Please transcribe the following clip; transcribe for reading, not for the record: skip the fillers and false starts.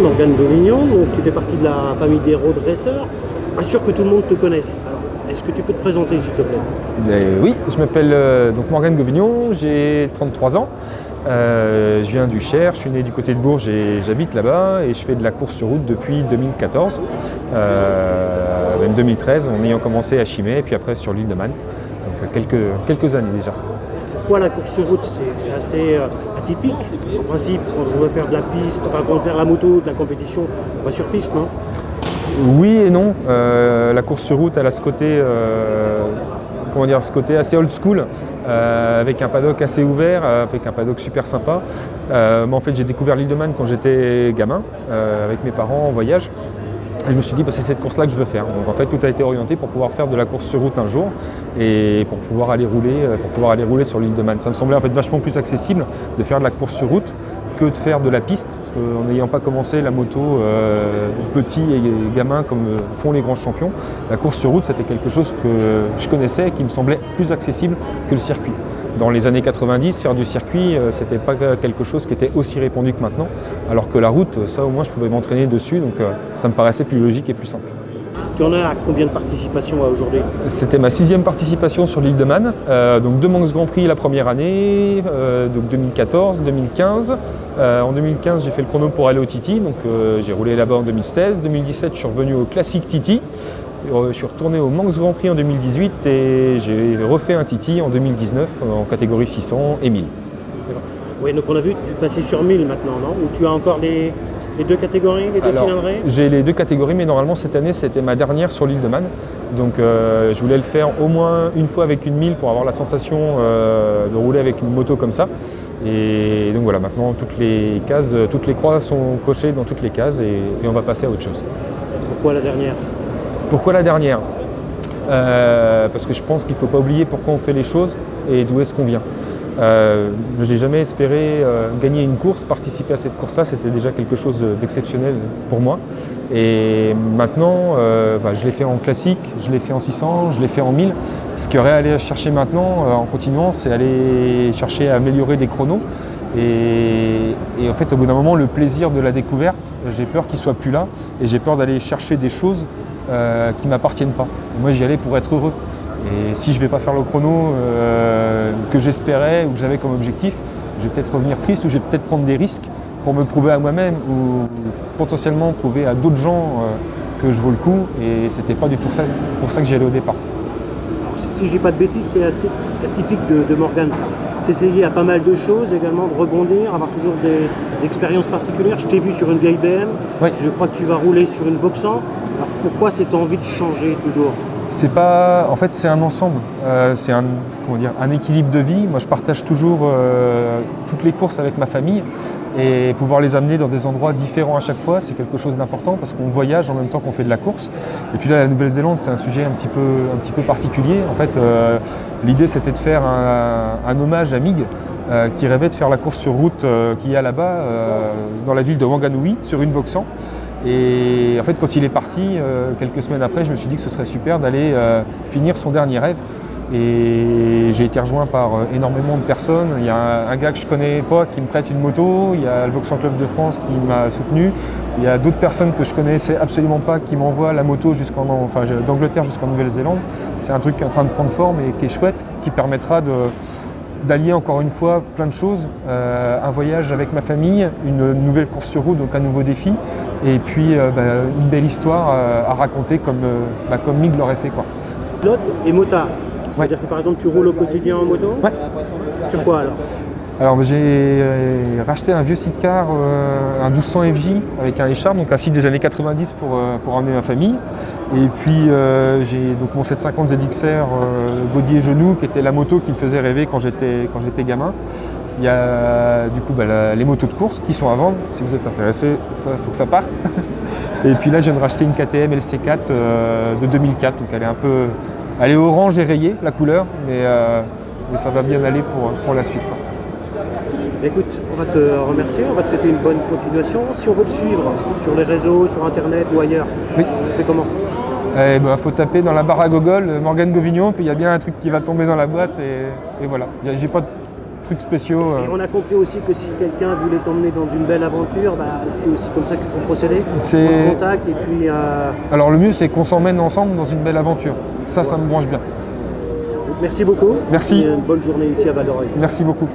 Morgane Gauvignon, donc tu fais partie de la famille des road racers. Pas sûr que tout le monde te connaisse. Alors, est-ce que tu peux te présenter s'il te plaît? Oui, je m'appelle donc Morgane Gauvignon, j'ai 33 ans. Je viens du Cher, je suis né du côté de Bourges et j'habite là-bas et je fais de la course sur route depuis 2014, même 2013 en ayant commencé à Chimay et puis après sur l'île de Man, donc quelques années déjà. Pourquoi la course sur route? C'est assez atypique. En principe, quand on veut faire de la piste, enfin quand on veut faire la moto, de la compétition, on va sur piste, non? Oui et non. La course sur route, elle a ce côté, ce côté assez old school, avec un paddock assez ouvert, avec un paddock super sympa. Mais en fait, j'ai découvert l'île de Man quand j'étais gamin, avec mes parents en voyage. Et je me suis dit, c'est cette course-là que je veux faire. Donc en fait, tout a été orienté pour pouvoir faire de la course sur route un jour et pour pouvoir aller rouler sur l'île de Man. Ça me semblait en fait vachement plus accessible de faire de la course sur route que de faire de la piste, parce qu'en n'ayant pas commencé la moto petit et gamin comme font les grands champions, la course sur route c'était quelque chose que je connaissais et qui me semblait plus accessible que le circuit. Dans les années 90, faire du circuit, c'était pas quelque chose qui était aussi répandu que maintenant, alors que la route, ça au moins je pouvais m'entraîner dessus, donc ça me paraissait plus logique et plus simple. Tu en as à combien de participations aujourd'hui? C'était ma 6e participation sur l'île de Man, donc 2 Manx Grand Prix la première année, donc 2014, 2015. En 2015, j'ai fait le chrono pour aller au Titi, donc j'ai roulé là-bas en 2016. 2017, je suis revenu au Classic Titi. Je suis retourné au Manx Grand Prix en 2018 et j'ai refait un Titi en 2019 en catégorie 600 et 1000. Oui, donc on a vu que tu passais sur 1000 maintenant, non? Ou tu as encore les 2 catégories, les 2 cylindrées? J'ai les 2 catégories, mais normalement cette année c'était ma dernière sur l'île de Man. Donc je voulais le faire au moins une fois avec une 1000 pour avoir la sensation de rouler avec une moto comme ça. Et donc voilà, maintenant toutes les croix sont cochées dans toutes les cases et on va passer à autre chose. Pourquoi la dernière? Pourquoi la dernière? Parce que je pense qu'il ne faut pas oublier pourquoi on fait les choses et d'où est-ce qu'on vient. J'ai jamais espéré gagner une course, participer à cette course-là, c'était déjà quelque chose d'exceptionnel pour moi. Et maintenant, je l'ai fait en classique, je l'ai fait en 600, je l'ai fait en 1000. Ce qu'il y aurait à aller chercher maintenant en continuant, c'est aller chercher à améliorer des chronos. Et en fait, au bout d'un moment, le plaisir de la découverte, j'ai peur qu'il ne soit plus là et j'ai peur d'aller chercher des choses qui ne m'appartiennent pas. Moi, j'y allais pour être heureux. Et si je ne vais pas faire le chrono que j'espérais ou que j'avais comme objectif, je vais peut-être revenir triste ou je vais peut-être prendre des risques pour me prouver à moi-même ou potentiellement prouver à d'autres gens que je vaux le coup. Et c'était pas du tout ça, pour ça que j'y allais au départ. Alors, si je dis pas de bêtises, c'est assez atypique de Morgane ça. S'essayer à pas mal de choses, également de rebondir, avoir toujours des expériences particulières. Je t'ai vu sur une vieille BM, Oui. Je crois que tu vas rouler sur une Vauxhall. Alors pourquoi cette envie de changer toujours? En fait, c'est un ensemble, c'est un équilibre de vie. Moi, je partage toujours toutes les courses avec ma famille et pouvoir les amener dans des endroits différents à chaque fois, c'est quelque chose d'important parce qu'on voyage en même temps qu'on fait de la course. Et puis là, la Nouvelle-Zélande, c'est un sujet un petit peu particulier. En fait, l'idée, c'était de faire un hommage à Mig, qui rêvait de faire la course sur route qu'il y a là-bas, dans la ville de Wanganui, sur une Vauxhall. Et en fait, quand il est parti, quelques semaines après, je me suis dit que ce serait super d'aller finir son dernier rêve. Et j'ai été rejoint par énormément de personnes. Il y a un gars que je connais pas qui me prête une moto, il y a le Vauxhall Club de France qui m'a soutenu, il y a d'autres personnes que je connaissais absolument pas qui m'envoient la moto d'Angleterre jusqu'en Nouvelle-Zélande. C'est un truc qui est en train de prendre forme et qui est chouette, qui permettra d'allier encore une fois plein de choses, un voyage avec ma famille, une nouvelle course sur route, donc un nouveau défi, et puis une belle histoire à raconter comme Mig l'aurait fait, quoi. Pilote et motard. Ouais. C'est-à-dire que par exemple tu roules au quotidien en moto? Ouais. Sur quoi alors? J'ai racheté un vieux sidecar, un 1200 FJ avec un écharpe, donc un site des années 90 pour emmener ma famille. Et puis j'ai donc mon 750 ZXR body et genou qui était la moto qui me faisait rêver quand j'étais gamin. Il y a du coup les motos de course qui sont à vendre, si vous êtes intéressé, il faut que ça parte. Et puis là je viens de racheter une KTM LC4 de 2004, donc elle est orange et rayée la couleur, mais ça va bien aller pour la suite, quoi. Écoute, on va te remercier, on va te souhaiter une bonne continuation. Si on veut te suivre sur les réseaux, sur internet ou ailleurs, Oui. on fait comment? Faut taper dans la barre à Google Morgane Gauvignon, puis il y a bien un truc qui va tomber dans la boîte et voilà. J'ai pas trucs spéciaux. Et on a compris aussi que si quelqu'un voulait t'emmener dans une belle aventure, c'est aussi comme ça qu'il faut procéder. En contact et puis. Alors le mieux, c'est qu'on s'emmène ensemble dans une belle aventure. Ça me branche bien. Merci beaucoup. Merci. Et une bonne journée ici à Val-d'Oreuil. Merci beaucoup.